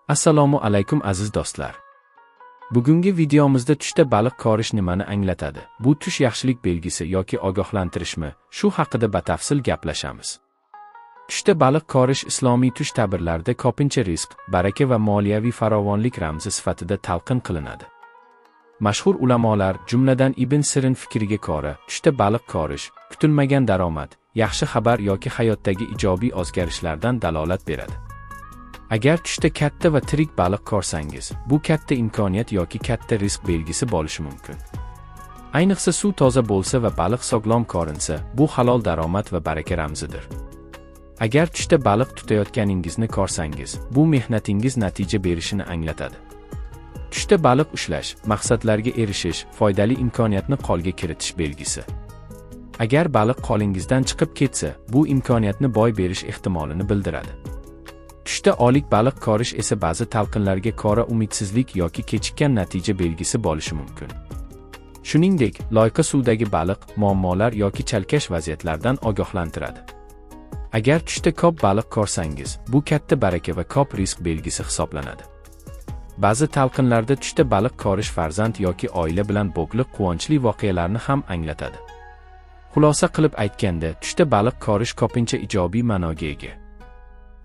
Assalomu alaykum aziz do'stlar. Bugungi videomizda tushda baliq ko'rish nimani anglatadi? Bu tush yaxshilik belgisi yoki ogohlantirishmi? Shu haqida batafsil gaplashamiz. Tushda baliq ko'rish islomiy tush ta'birlarida ko'pincha rizq, baraka va moliyaviy farovonlik ramzi sifatida talqin qilinadi. Mashhur ulamolar, jumladan Ibn Sirin fikriga ko'ra, tushda baliq ko'rish kutilmagan daromad, yaxshi xabar yoki hayotdagi ijobiy o'zgarishlardan dalolat beradi. Agar tushda katta va tirik baliq ko'rsangiz, bu katta imkoniyat yoki katta rizq belgisi bo'lishi mumkin. Ayniqsa suv toza bo'lsa va baliq sog'lom ko'rinsa, bu halol daromad va baraka ramzidir. Agar tushda baliq tutayotganingizni ko'rsangiz, bu mehnatingiz natija berishini anglatadi. Tushda baliq ushlash, maqsadlarga erishish, foydali imkoniyatni qo'lga kiritish belgisi. Agar baliq qo'lingizdan chiqib ketsa, bu imkoniyatni boy berish ehtimolini bildiradi. Tushda olik baliq ko'rish esa ba'zi talqinlarga ko'ra umidsizlik yoki kechikkan natija belgisi bo'lishi mumkin. Shuningdek, loyqa suvdagi baliq muammolar yoki chalkash vaziyatlardan ogohlantiradi. Agar tushda ko'p baliq ko'rsangiz, bu katta baraka va ko'p rizq belgisi hisoblanadi. Ba'zi talqinlarda tushda baliq ko'rish farzand yoki oila bilan bog'liq quvonchli voqealarni ham anglatadi. Xulosa qilib aytganda, tushda baliq ko'rish ko'pincha ijobiy ma'noga ega.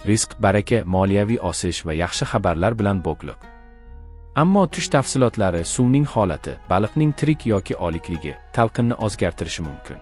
Rizq, baraka, moliyaviy o'sish va yaxshi xabarlar bilan bog'liq. Ammo tush tafsilotlari, suvning holati, baliqning tirik yoki o'likligi talqinni o'zgartirishi mumkin.